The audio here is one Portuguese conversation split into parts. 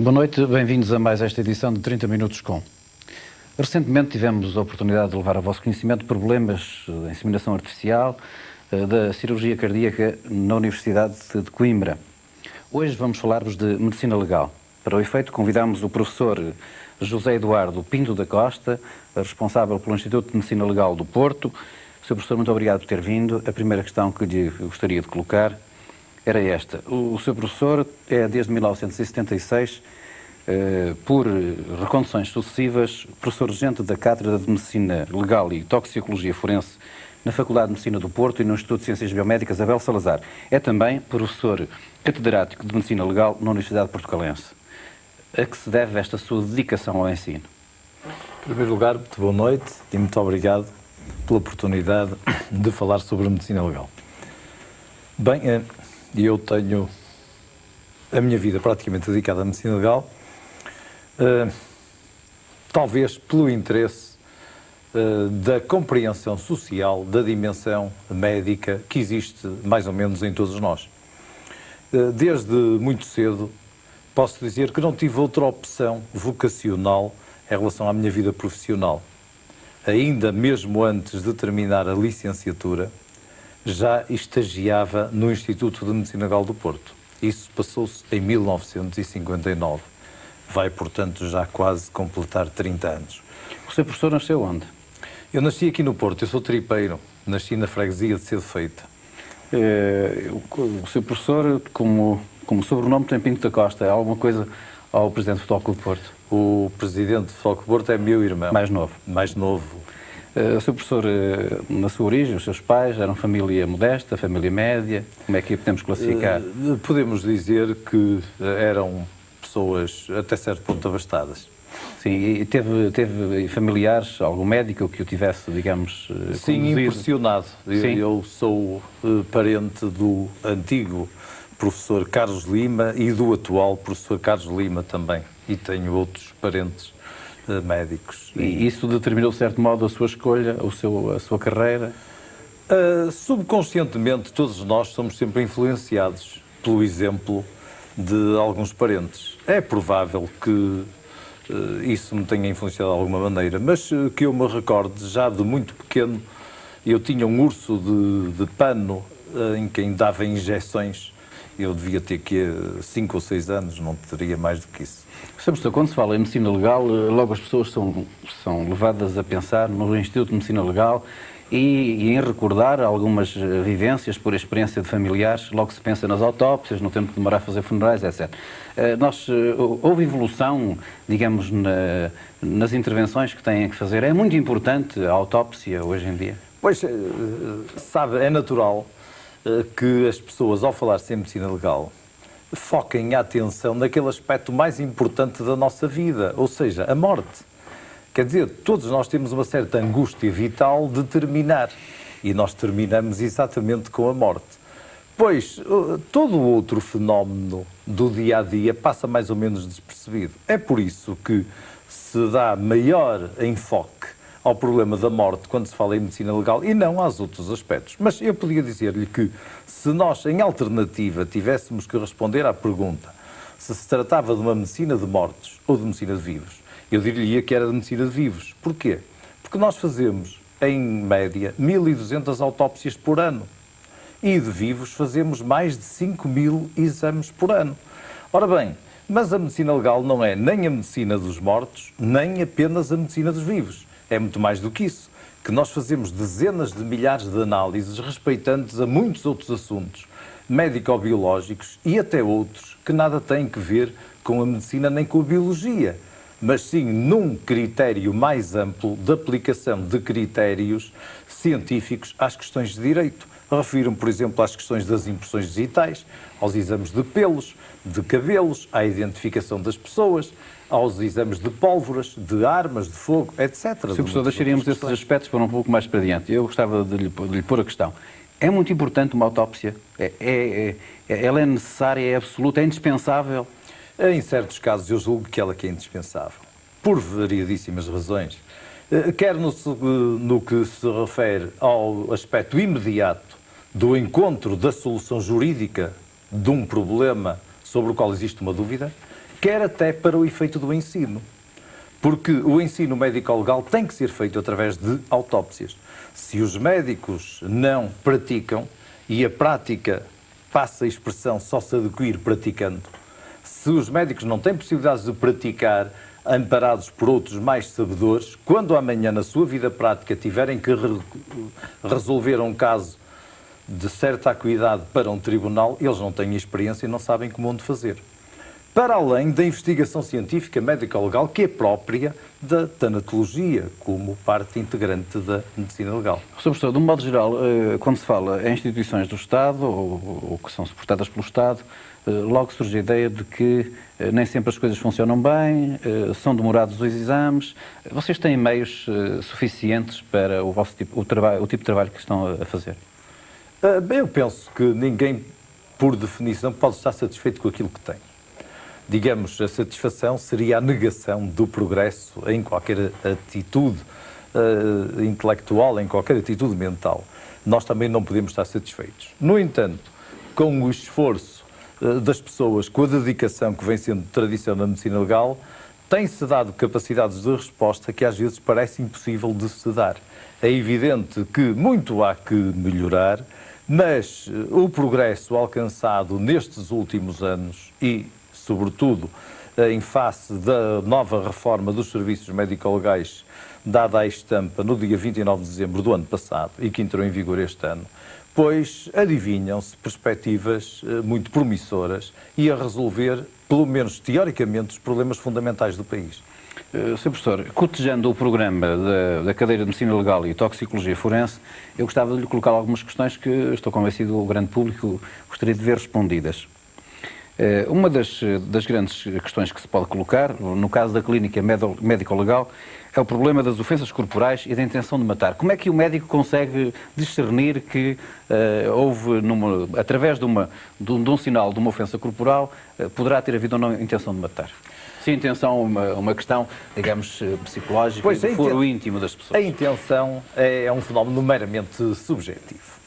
Boa noite, bem-vindos a mais esta edição de 30 Minutos com. Recentemente tivemos a oportunidade de levar ao vosso conhecimento problemas da inseminação artificial, da cirurgia cardíaca na Universidade de Coimbra. Hoje vamos falar-vos de medicina legal. Para o efeito, convidamos o professor José Eduardo Pinto da Costa, responsável pelo Instituto de Medicina Legal do Porto. Sr. Professor, muito obrigado por ter vindo. A primeira questão que lhe gostaria de colocar era esta. O Sr. Professor é, desde 1976, por reconduções sucessivas, professor regente da Cátedra de Medicina Legal e Toxicologia Forense na Faculdade de Medicina do Porto e no Instituto de Ciências Biomédicas Abel Salazar. É também professor catedrático de Medicina Legal na Universidade Portucalense. A que se deve esta sua dedicação ao ensino? Em primeiro lugar, muito boa noite e muito obrigado pela oportunidade de falar sobre a medicina legal. Bem, eu tenho a minha vida praticamente dedicada à medicina legal, talvez pelo interesse da compreensão social da dimensão médica que existe mais ou menos em todos nós. Desde muito cedo posso dizer que não tive outra opção vocacional em relação à minha vida profissional. Ainda mesmo antes de terminar a licenciatura, já estagiava no Instituto de Medicina Legal do Porto. Isso passou-se em 1959. Vai, portanto, já quase completar 30 anos. O seu professor nasceu onde? Eu nasci aqui no Porto, eu sou tripeiro. Nasci na freguesia de Cedo Feita. O seu professor, como sobrenome, tem Pinto da Costa. É alguma coisa ao Presidente do Futebol Clube do Porto? O Presidente do Futebol Clube do Porto é meu irmão. Mais novo? Mais novo. O seu professor, na sua origem, os seus pais eram família modesta, família média? Como é que a podemos classificar? Podemos dizer que eram pessoas até certo ponto abastadas. Sim, e teve familiares, algum médico que o tivesse, digamos, Sim, conduzido? impressionado. Sim. Eu sou parente do antigo professor Carlos Lima e do atual professor Carlos Lima também. E tenho outros parentes médicos. E isso determinou, de certo modo, a sua escolha, a sua carreira? Subconscientemente, todos nós somos sempre influenciados pelo exemplo de alguns parentes. É provável que isso me tenha influenciado de alguma maneira, mas que eu me recorde, já de muito pequeno, eu tinha um urso de pano em quem dava injeções. Eu devia ter 5 ou 6 anos, não teria mais do que isso. Sr. Professor, quando se fala em medicina legal, logo as pessoas são levadas a pensar no Instituto de Medicina Legal e em recordar algumas vivências por experiência de familiares. Logo se pensa nas autópsias, no tempo que demorar a fazer funerais, etc. Houve evolução, digamos, nas intervenções que têm que fazer. É muito importante a autópsia hoje em dia? Pois, sabe, é natural que as pessoas, ao falar-se em medicina legal, foquem a atenção naquele aspecto mais importante da nossa vida, ou seja, a morte. Quer dizer, todos nós temos uma certa angústia vital de terminar, e nós terminamos exatamente com a morte. Pois, todo o outro fenómeno do dia-a-dia passa mais ou menos despercebido. É por isso que se dá maior enfoque ao problema da morte quando se fala em medicina legal e não aos outros aspectos. Mas eu podia dizer-lhe que se nós, em alternativa, tivéssemos que responder à pergunta se tratava de uma medicina de mortos ou de medicina de vivos, eu diria que era de medicina de vivos. Porquê? Porque nós fazemos, em média, 1.200 autópsias por ano. E de vivos fazemos mais de 5.000 exames por ano. Ora bem, mas a medicina legal não é nem a medicina dos mortos, nem apenas a medicina dos vivos. É muito mais do que isso, que nós fazemos dezenas de milhares de análises respeitantes a muitos outros assuntos, médico-biológicos e até outros que nada têm que ver com a medicina nem com a biologia, mas sim num critério mais amplo de aplicação de critérios científicos às questões de direito. Refiro-me, por exemplo, às questões das impressões digitais, aos exames de pelos, de cabelos, à identificação das pessoas, aos exames de pólvoras, de armas, de fogo, etc. Sr. Professor, deixaríamos esses aspectos para um pouco mais para diante. Eu gostava de lhe pôr a questão. É muito importante uma autópsia? Ela é necessária, é absoluta, é indispensável? Em certos casos eu julgo que ela é indispensável, por variadíssimas razões. Quer no que se refere ao aspecto imediato do encontro da solução jurídica de um problema sobre o qual existe uma dúvida, quer até para o efeito do ensino. Porque o ensino médico-legal tem que ser feito através de autópsias. Se os médicos não praticam, e a prática, passa a expressão, só se adquire praticando, se os médicos não têm possibilidades de praticar, amparados por outros mais sabedores, quando amanhã na sua vida prática tiverem que resolver um caso de certa acuidade para um tribunal, eles não têm experiência e não sabem como onde fazer. Para além da investigação científica médico-legal, que é própria da tanatologia, como parte integrante da medicina legal. Sr. Professor, de um modo geral, quando se fala em instituições do Estado, ou que são suportadas pelo Estado, logo surge a ideia de que nem sempre as coisas funcionam bem, são demorados os exames. Vocês têm meios suficientes para o tipo de trabalho que estão a fazer? Eu penso que ninguém, por definição, pode estar satisfeito com aquilo que tem. Digamos, a satisfação seria a negação do progresso em qualquer atitude intelectual, em qualquer atitude mental. Nós também não podemos estar satisfeitos. No entanto, com o esforço das pessoas, com a dedicação que vem sendo tradição na medicina legal, tem-se dado capacidades de resposta que às vezes parece impossível de se dar. É evidente que muito há que melhorar, mas o progresso alcançado nestes últimos anos e sobretudo em face da nova reforma dos serviços médico-legais dada à estampa no dia 29 de dezembro do ano passado e que entrou em vigor este ano, pois adivinham-se perspectivas muito promissoras e a resolver, pelo menos teoricamente, os problemas fundamentais do país. Sr. Professor, cotejando o programa da cadeira de Medicina Legal e Toxicologia Forense, eu gostava de lhe colocar algumas questões que estou convencido o grande público gostaria de ver respondidas. Uma das grandes questões que se pode colocar, no caso da clínica médico-legal, é o problema das ofensas corporais e da intenção de matar. Como é que o médico consegue discernir que houve, através de um sinal de uma ofensa corporal, poderá ter havido ou não intenção de matar? Se a intenção é uma questão, digamos, psicológica, pois e for o íntimo das pessoas. A intenção é um fenómeno meramente subjetivo.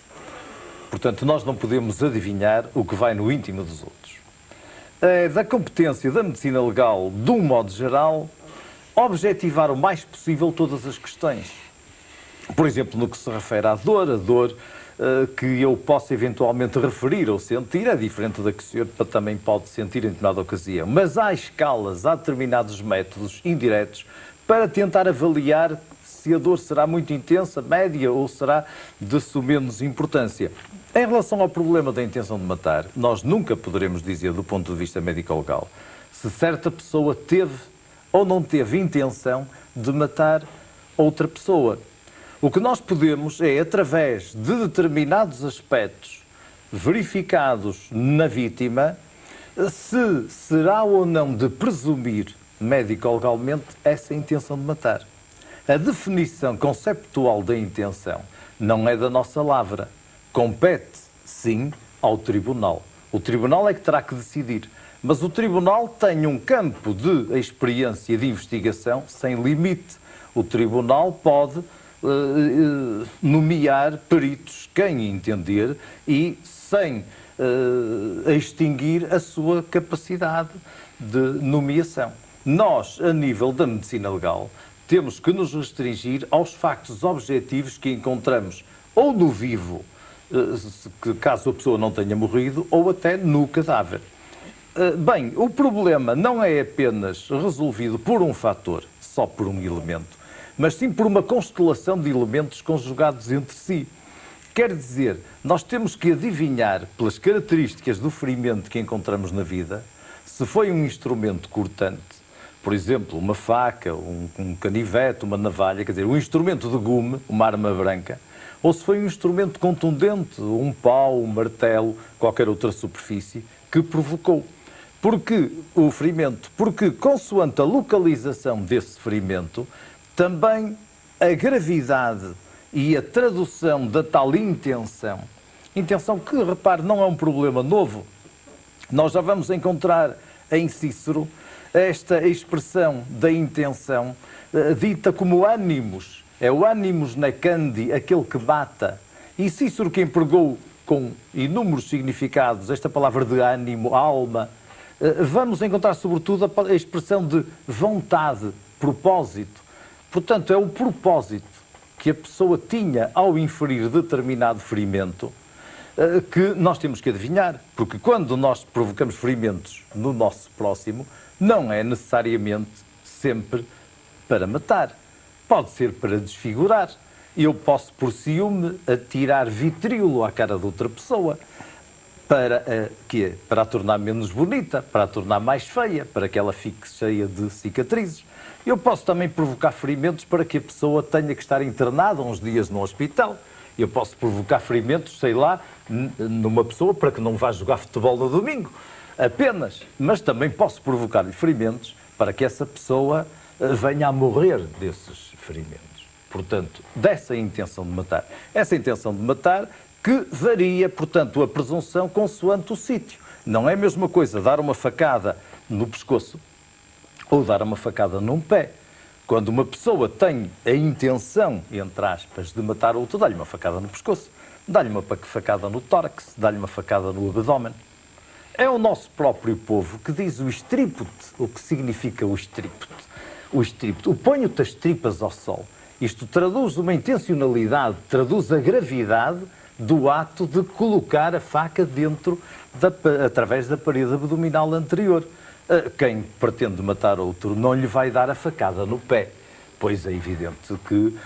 Portanto, nós não podemos adivinhar o que vai no íntimo dos outros. Da competência da medicina legal, de um modo geral, objetivar o mais possível todas as questões. Por exemplo, no que se refere à dor, a dor que eu posso eventualmente referir ou sentir é diferente da que o senhor também pode sentir em determinada ocasião. Mas há escalas, há determinados métodos indiretos para tentar avaliar se a dor será muito intensa, média ou será de menos importância. Em relação ao problema da intenção de matar, nós nunca poderemos dizer, do ponto de vista médico-legal, se certa pessoa teve ou não teve intenção de matar outra pessoa. O que nós podemos é, através de determinados aspectos verificados na vítima, se será ou não de presumir médico-legalmente essa intenção de matar. A definição conceptual da intenção não é da nossa lavra. Compete, sim, ao Tribunal. O Tribunal é que terá que decidir. Mas o Tribunal tem um campo de experiência e de investigação sem limite. O Tribunal pode nomear peritos quem entender e sem extinguir a sua capacidade de nomeação. Nós, a nível da medicina legal, temos que nos restringir aos factos objetivos que encontramos ou no vivo, caso a pessoa não tenha morrido, ou até no cadáver. Bem, o problema não é apenas resolvido por um fator, só por um elemento, mas sim por uma constelação de elementos conjugados entre si. Quer dizer, nós temos que adivinhar, pelas características do ferimento que encontramos na vida, se foi um instrumento cortante, por exemplo, uma faca, um canivete, uma navalha, quer dizer, um instrumento de gume, uma arma branca, ou se foi um instrumento contundente, um pau, um martelo, qualquer outra superfície, que provocou. Porque o ferimento, porque consoante a localização desse ferimento, também a gravidade e a tradução da tal intenção que, repare, não é um problema novo. Nós já vamos encontrar em Cícero esta expressão da intenção dita como ânimos. É o ânimos nacandi, aquele que mata. E Cícero, que empregou com inúmeros significados esta palavra de ânimo, alma, Vamos encontrar, sobretudo, a expressão de vontade, propósito. Portanto, é o propósito que a pessoa tinha ao inferir determinado ferimento que nós temos que adivinhar. Porque quando nós provocamos ferimentos no nosso próximo, não é necessariamente sempre para matar. Pode ser para desfigurar. Eu posso, por ciúme, atirar vitriolo à cara de outra pessoa para a tornar menos bonita, para a tornar mais feia, para que ela fique cheia de cicatrizes. Eu posso também provocar ferimentos para que a pessoa tenha que estar internada uns dias no hospital. Eu posso provocar ferimentos, sei lá, numa pessoa para que não vá jogar futebol no domingo, apenas. Mas também posso provocar-lhe ferimentos para que essa pessoa venha a morrer desses ferimentos. Portanto, dessa intenção de matar. Essa intenção de matar que varia, portanto, a presunção consoante o sítio. Não é a mesma coisa dar uma facada no pescoço ou dar uma facada num pé. Quando uma pessoa tem a intenção, entre aspas, de matar outro, dá-lhe uma facada no pescoço, dá-lhe uma facada no tórax, dá-lhe uma facada no abdômen. É o nosso próprio povo que diz o estrípute. O que significa o estrípute? O estrípute, o ponho-te as tripas ao sol. Isto traduz uma intencionalidade, traduz a gravidade do ato de colocar a faca dentro, através da parede abdominal anterior. Quem pretende matar outro não lhe vai dar a facada no pé, pois é evidente que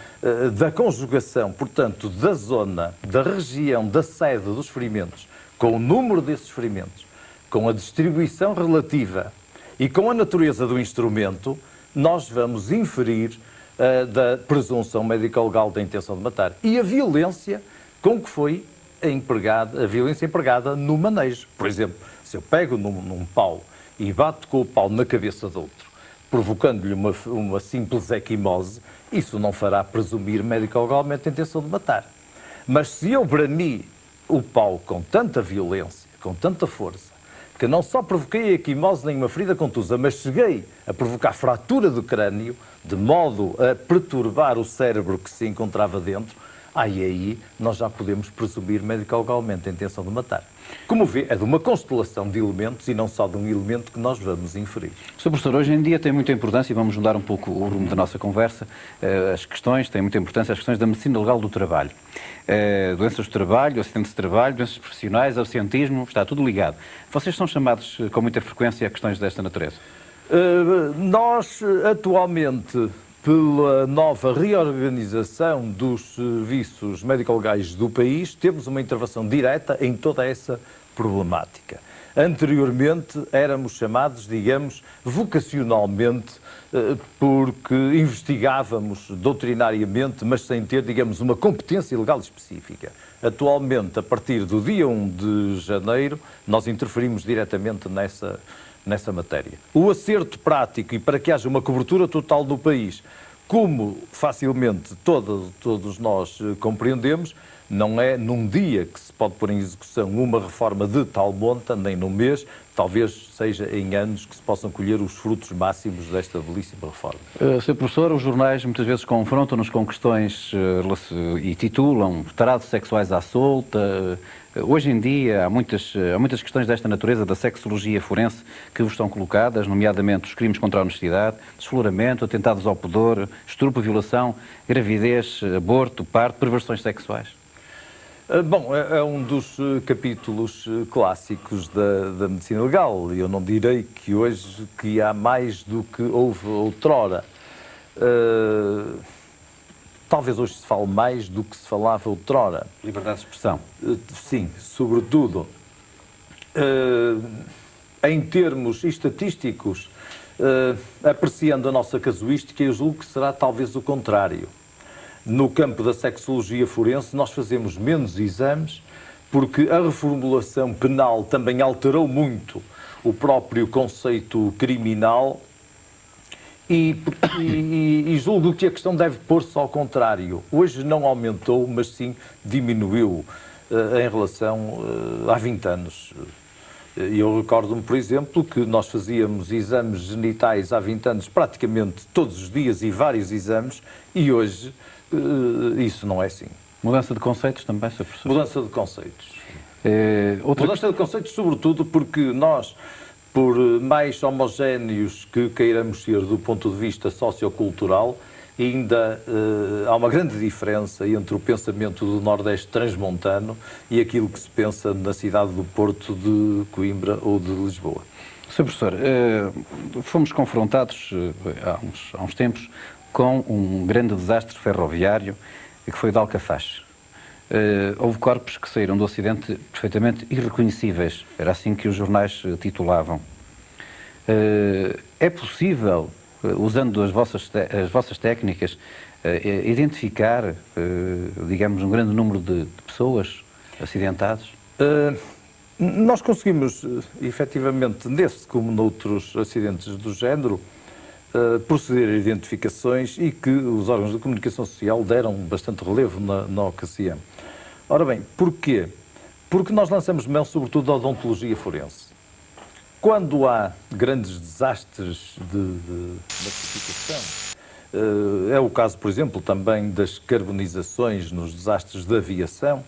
da conjugação, portanto, da zona, da região, da sede dos ferimentos, com o número desses ferimentos, com a distribuição relativa e com a natureza do instrumento, nós vamos inferir da presunção médico-legal da intenção de matar. E a violência com que foi empregada, a violência empregada no manejo. Por exemplo, se eu pego num pau e bato com o pau na cabeça de outro, provocando-lhe uma simples equimose, isso não fará presumir médico-legalmente a intenção de matar. Mas se eu brani o pau com tanta violência, com tanta força, que não só provoquei a equimose nem uma ferida contusa, mas cheguei a provocar fratura do crânio, de modo a perturbar o cérebro que se encontrava dentro, aí nós já podemos presumir médico-legalmente a intenção de matar. Como vê, é de uma constelação de elementos e não só de um elemento que nós vamos inferir. Sr. Professor, hoje em dia tem muita importância, e vamos mudar um pouco o rumo da nossa conversa, as questões, têm muita importância as questões da medicina legal do trabalho. Doenças do trabalho, acidentes de trabalho, doenças profissionais, absentismo, está tudo ligado. Vocês são chamados com muita frequência a questões desta natureza? Nós, atualmente, pela nova reorganização dos serviços médico-legais do país, temos uma intervenção direta em toda essa problemática. Anteriormente éramos chamados, digamos, vocacionalmente, porque investigávamos doutrinariamente, mas sem ter, digamos, uma competência legal específica. Atualmente, a partir do dia 1 de janeiro, nós interferimos diretamente nessa matéria. O acerto prático e para que haja uma cobertura total do país, como facilmente todos nós compreendemos, não é num dia que se pode pôr em execução uma reforma de tal monta, nem num mês, talvez seja em anos que se possam colher os frutos máximos desta belíssima reforma. Sr. Professor, os jornais muitas vezes confrontam-nos com questões e titulam tarados sexuais à solta. Hoje em dia há muitas questões desta natureza da sexologia forense que vos estão colocadas, nomeadamente os crimes contra a honestidade, desfloramento, atentados ao pudor, estupro, violação, gravidez, aborto, parto, perversões sexuais. Bom, é um dos capítulos clássicos da medicina legal. Eu não direi que hoje que há mais do que houve outrora. Talvez hoje se fale mais do que se falava outrora. Liberdade de expressão. Sim, sobretudo. Em termos estatísticos, apreciando a nossa casuística, eu julgo que será talvez o contrário. No campo da sexologia forense, nós fazemos menos exames porque a reformulação penal também alterou muito o próprio conceito criminal e julgo que a questão deve pôr-se ao contrário. Hoje não aumentou, mas sim diminuiu em relação há 20 anos. Eu recordo-me, por exemplo, que nós fazíamos exames genitais há 20 anos praticamente todos os dias e vários exames e hoje isso não é assim. Mudança de conceitos também, Sr. Professor? Mudança de conceitos. Mudança de conceitos, sobretudo, porque nós por mais homogéneos que queiramos ser do ponto de vista sociocultural, ainda há uma grande diferença entre o pensamento do Nordeste transmontano e aquilo que se pensa na cidade do Porto, de Coimbra ou de Lisboa. Sr. Professor, fomos confrontados há uns tempos com um grande desastre ferroviário que foi o de Alcafaz. Houve corpos que saíram do Ocidente perfeitamente irreconhecíveis, era assim que os jornais titulavam. É possível, usando as vossas técnicas, identificar, digamos, um grande número de pessoas acidentadas? Nós conseguimos, efetivamente, nesse como noutros acidentes do género, proceder a identificações e que os órgãos de comunicação social deram bastante relevo na ocasião. Ora bem, porquê? Porque nós lançamos mão, sobretudo, da odontologia forense. Quando há grandes desastres de massificação, é o caso, por exemplo, também das carbonizações nos desastres da aviação,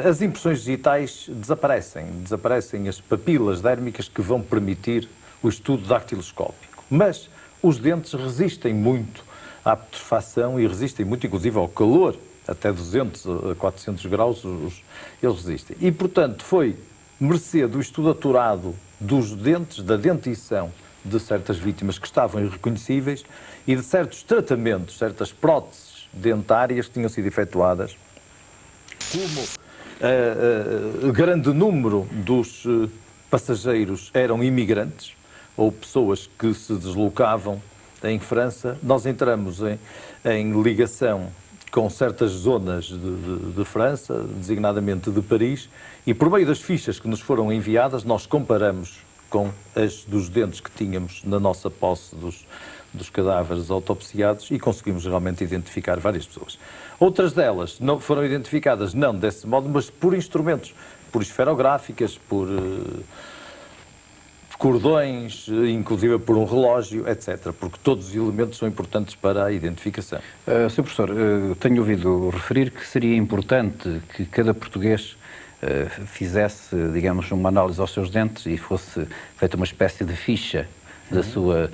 as impressões digitais desaparecem as papilas dérmicas que vão permitir o estudo dactiloscópico. Mas os dentes resistem muito à putrefação e resistem muito, inclusive, ao calor, até 200 a 400 graus, eles resistem. E, portanto, foi mercê do estudo aturado dos dentes, da dentição de certas vítimas que estavam irreconhecíveis e de certos tratamentos, certas próteses dentárias que tinham sido efetuadas, como grande número dos passageiros eram imigrantes ou pessoas que se deslocavam em França, nós entramos em ligação com certas zonas de França, designadamente de Paris, e por meio das fichas que nos foram enviadas, nós comparamos com as dos dentes que tínhamos na nossa posse dos cadáveres autopsiados e conseguimos realmente identificar várias pessoas. Outras delas não foram identificadas não desse modo, mas por instrumentos, por esferográficas, por cordões, inclusive por um relógio, etc., porque todos os elementos são importantes para a identificação. Sr. Professor, tenho ouvido referir que seria importante que cada português fizesse, digamos, uma análise aos seus dentes e fosse feita uma espécie de ficha da sua,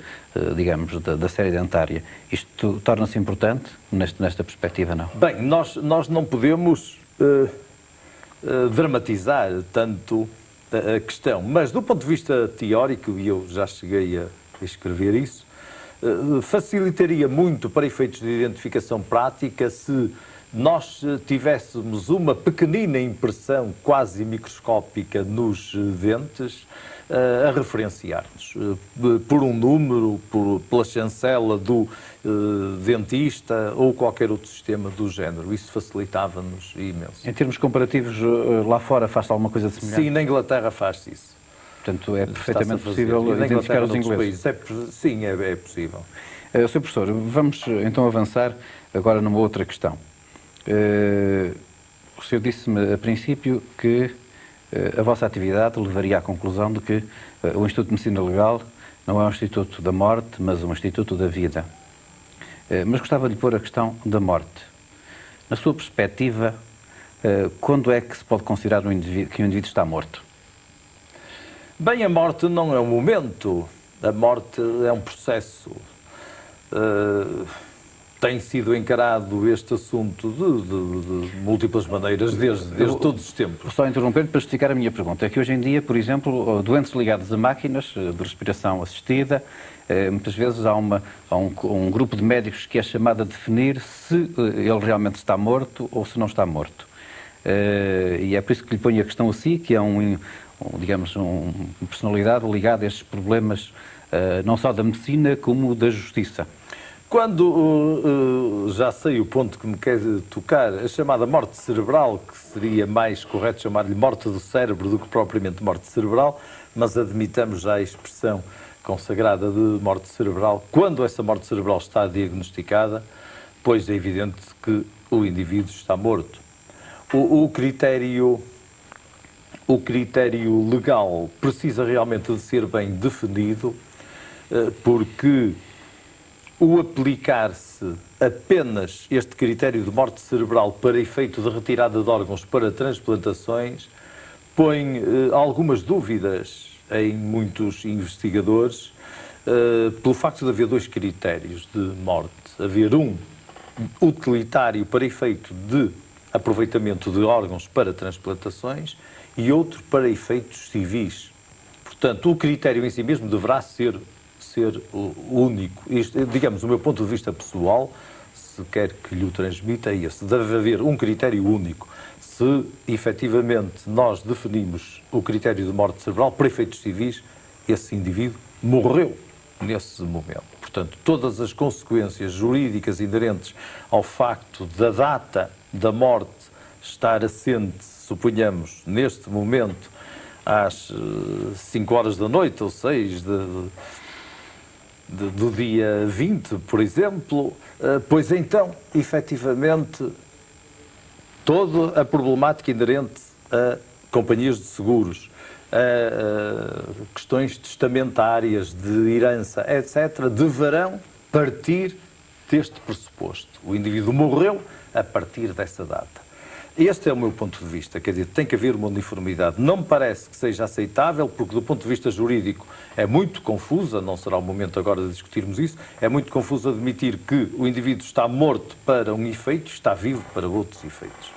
digamos, da série dentária. Isto torna-se importante nesta perspectiva, não? Bem, nós não podemos dramatizar tanto a questão, mas do ponto de vista teórico, e eu já cheguei a escrever isso, facilitaria muito para efeitos de identificação prática se nós tivéssemos uma pequenina impressão quase microscópica nos dentes a referenciar-nos por um número, pela chancela do dentista ou qualquer outro sistema do género. Isso facilitava-nos imenso. Em termos comparativos, lá fora faz-se alguma coisa semelhante? Sim, na Inglaterra faz-se isso. Portanto, é perfeitamente possível identificar os ingleses? Sim, é possível. Sr. Professor, vamos então avançar agora numa outra questão. O senhor disse-me a princípio que a vossa atividade levaria à conclusão de que o Instituto de Medicina Legal não é um instituto da morte, mas um instituto da vida. Mas gostava de lhe pôr a questão da morte. Na sua perspectiva, quando é que se pode considerar que um indivíduo está morto? Bem, a morte não é um momento, a morte é um processo. Tem sido encarado este assunto de múltiplas maneiras desde todos os tempos. Só interrompendo para justificar a minha pergunta. É que hoje em dia, por exemplo, doentes ligados a máquinas de respiração assistida, muitas vezes há um grupo de médicos que é chamado a definir se ele realmente está morto ou se não está morto. E é por isso que lhe ponho a questão a si, que é digamos, uma personalidade ligada a estes problemas não só da medicina como da justiça. Quando já sei o ponto que me quer tocar, a chamada morte cerebral, que seria mais correto chamar-lhe morte do cérebro do que propriamente morte cerebral, mas admitamos já a expressão consagrada de morte cerebral, quando essa morte cerebral está diagnosticada, pois é evidente que o indivíduo está morto. O critério legal precisa realmente de ser bem definido, porque o aplicar-se apenas este critério de morte cerebral para efeito de retirada de órgãos para transplantações põe algumas dúvidas em muitos investigadores pelo facto de haver dois critérios de morte. Haver um utilitário para efeito de aproveitamento de órgãos para transplantações e outro para efeitos civis. Portanto, o critério em si mesmo deverá ser único. Isto, digamos, o meu ponto de vista pessoal, se quer que lhe o transmita, é esse. Deve haver um critério único. Se, efetivamente, nós definimos o critério de morte cerebral para efeitos civis, esse indivíduo morreu nesse momento. Portanto, todas as consequências jurídicas inerentes ao facto da data da morte estar assente, suponhamos, neste momento, às 5 horas da noite ou 6 do dia 20, por exemplo, pois então, efetivamente, toda a problemática inerente a companhias de seguros, a questões testamentárias, de herança, etc., deverão partir deste pressuposto. O indivíduo morreu a partir dessa data. Este é o meu ponto de vista, quer dizer, tem que haver uma uniformidade. Não me parece que seja aceitável, porque do ponto de vista jurídico é muito confusa, não será o momento agora de discutirmos isso, é muito confuso admitir que o indivíduo está morto para um efeito e está vivo para outros efeitos.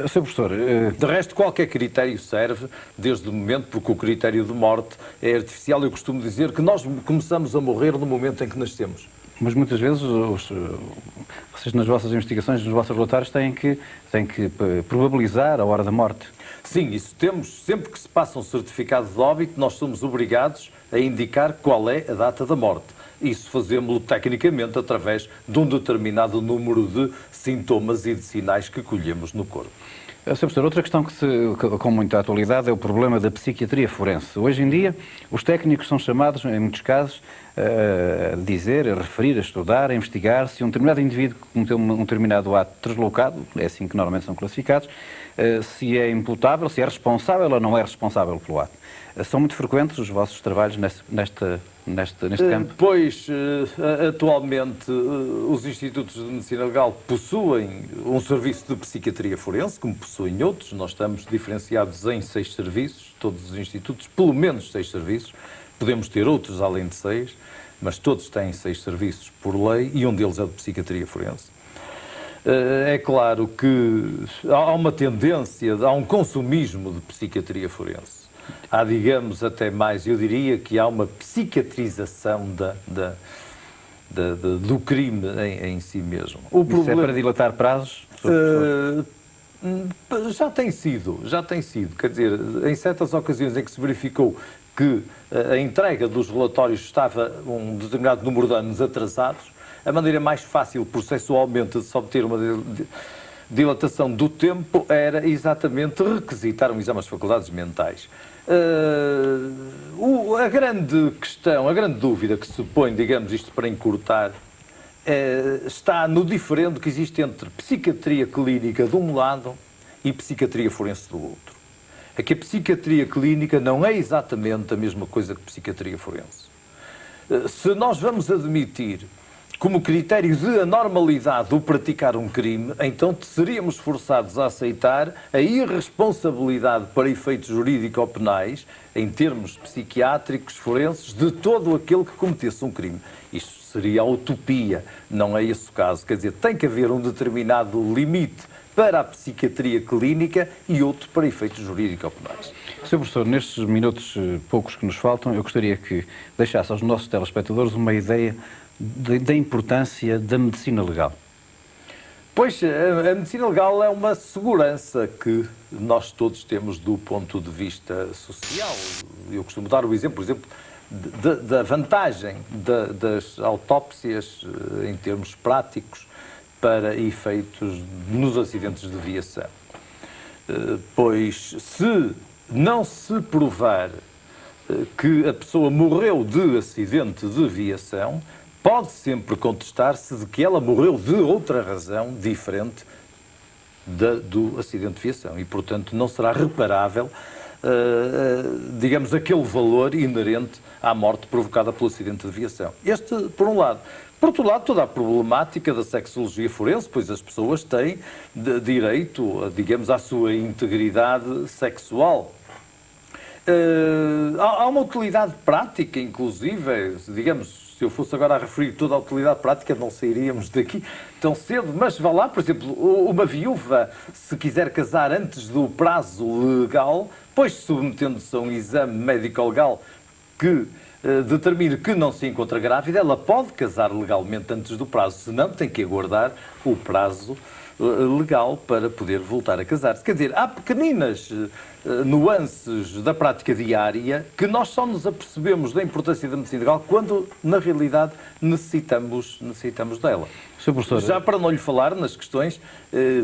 Sr. Professor... De resto, qualquer critério serve, desde o momento, porque o critério de morte é artificial. Eu costumo dizer que nós começamos a morrer no momento em que nascemos. Mas muitas vezes, vocês nas vossas investigações, nos vossos relatórios, têm que probabilizar a hora da morte. Sim, isso temos. Sempre que se passa um certificado de óbito, nós somos obrigados a indicar qual é a data da morte. Isso fazemos-lo tecnicamente através de um determinado número de sintomas e de sinais que colhemos no corpo. Sr. Professor, outra questão com muita atualidade é o problema da psiquiatria forense. Hoje em dia, os técnicos são chamados, em muitos casos, a dizer, a referir, a estudar, a investigar se um determinado indivíduo cometeu um determinado ato translocado, é assim que normalmente são classificados, se é imputável, se é responsável ou não é responsável pelo ato. São muito frequentes os vossos trabalhos neste campo? Pois, atualmente, os institutos de medicina legal possuem um serviço de psiquiatria forense, como possuem outros. Nós estamos diferenciados em 6 serviços, todos os institutos, pelo menos 6 serviços. Podemos ter outros além de 6, mas todos têm 6 serviços por lei e um deles é de psiquiatria forense. É claro que há uma tendência, há um consumismo de psiquiatria forense. Há, digamos, até mais, eu diria que há uma psiquiatrização do crime em si mesmo. O problema é para dilatar prazos? Já tem sido. Quer dizer, em certas ocasiões em que se verificou que a entrega dos relatórios estava um determinado número de anos atrasados, a maneira mais fácil processualmente de se obter uma dilatação do tempo era exatamente requisitar um exame às faculdades mentais. A grande questão, a grande dúvida que se põe, digamos isto para encurtar, está no diferendo que existe entre psiquiatria clínica de um lado e psiquiatria forense do outro. É que a psiquiatria clínica não é exatamente a mesma coisa que psiquiatria forense. Se nós vamos admitir como critério de anormalidade o praticar um crime, então seríamos forçados a aceitar a irresponsabilidade para efeitos jurídico-penais, em termos psiquiátricos forenses, de todo aquele que cometesse um crime. Isto seria a utopia, não é esse o caso. Quer dizer, tem que haver um determinado limite para a psiquiatria clínica e outro para efeitos jurídico-penais. Sr. Professor, nestes minutos poucos que nos faltam, eu gostaria que deixasse aos nossos telespectadores uma ideia da importância da medicina legal. Pois, a medicina legal é uma segurança que nós todos temos do ponto de vista social. Eu costumo dar o exemplo, por exemplo, da vantagem das autópsias em termos práticos para efeitos nos acidentes de viação. Pois, se não se provar que a pessoa morreu de acidente de viação, pode sempre contestar-se de que ela morreu de outra razão diferente do acidente de viação e, portanto, não será reparável, digamos, aquele valor inerente à morte provocada pelo acidente de viação. Este, por um lado. Por outro lado, toda a problemática da sexologia forense, pois as pessoas têm direito, digamos, à sua integridade sexual. Há uma utilidade prática, inclusive, digamos, se eu fosse agora a referir toda a utilidade prática, não sairíamos daqui tão cedo, mas vá lá, por exemplo, uma viúva, se quiser casar antes do prazo legal, pois submetendo-se a um exame médico-legal que determine que não se encontra grávida, ela pode casar legalmente antes do prazo, senão tem que aguardar o prazo legal para poder voltar a casar-se. Quer dizer, há pequeninas nuances da prática diária que nós só nos apercebemos da importância da medicina legal quando, na realidade, necessitamos dela. Sr. Professor, já para não lhe falar nas questões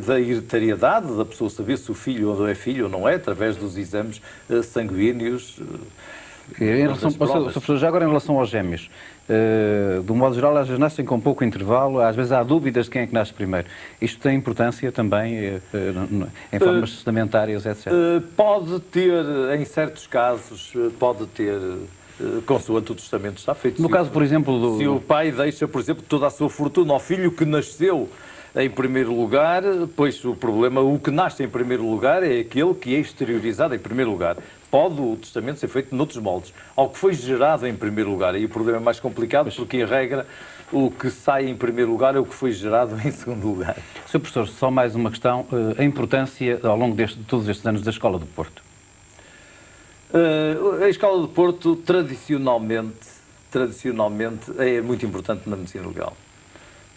da hereditariedade, da pessoa saber se o filho ou não é filho ou não é, através dos exames sanguíneos. Professor, já agora em relação aos gêmeos, de um modo geral, às vezes nascem com pouco intervalo, às vezes há dúvidas de quem é que nasce primeiro. Isto tem importância também em formas testamentárias, etc? Pode ter, em certos casos, pode ter, consoante o testamento está feito. No caso, por exemplo, se o pai deixa, por exemplo, toda a sua fortuna ao filho que nasceu em primeiro lugar, pois o problema, o que nasce em primeiro lugar é aquele que é exteriorizado em primeiro lugar. Pode o testamento ser feito noutros moldes, ao que foi gerado em primeiro lugar. Aí o problema é mais complicado, porque, em regra, o que sai em primeiro lugar é o que foi gerado em segundo lugar. Sr. Professor, só mais uma questão. A importância, ao longo de todos estes anos, da Escola do Porto? A Escola do Porto, tradicionalmente, é muito importante na medicina legal.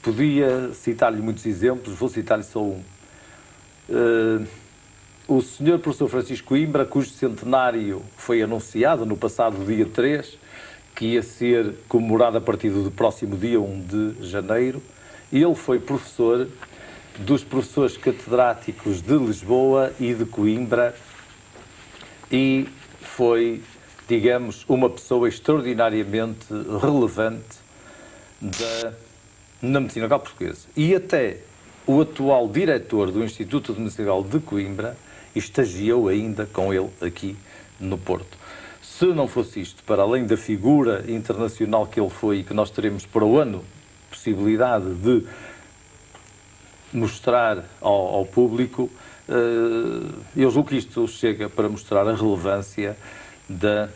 Podia citar-lhe muitos exemplos, vou citar-lhe só um. O Sr. Professor Francisco Coimbra, cujo centenário foi anunciado no passado dia 3, que ia ser comemorado a partir do próximo dia 1 de janeiro, ele foi professor dos professores catedráticos de Lisboa e de Coimbra e foi, digamos, uma pessoa extraordinariamente relevante na medicina legal portuguesa. E até o atual diretor do Instituto de Medicina Legal de Coimbra estagiou ainda com ele aqui no Porto. Se não fosse isto, para além da figura internacional que ele foi e que nós teremos para o ano possibilidade de mostrar ao público, eu julgo que isto chega para mostrar a relevância da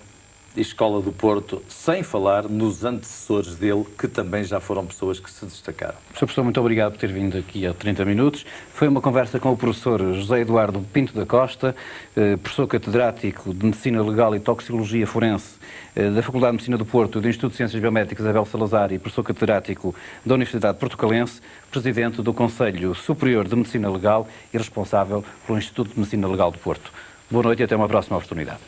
Escola do Porto, sem falar nos antecessores dele, que também já foram pessoas que se destacaram. Sr. Professor, muito obrigado por ter vindo aqui há 30 minutos. Foi uma conversa com o professor José Eduardo Pinto da Costa, professor catedrático de Medicina Legal e Toxicologia Forense da Faculdade de Medicina do Porto, do Instituto de Ciências Biomédicas Abel Salazar e professor catedrático da Universidade Portucalense, presidente do Conselho Superior de Medicina Legal e responsável pelo Instituto de Medicina Legal do Porto. Boa noite e até uma próxima oportunidade.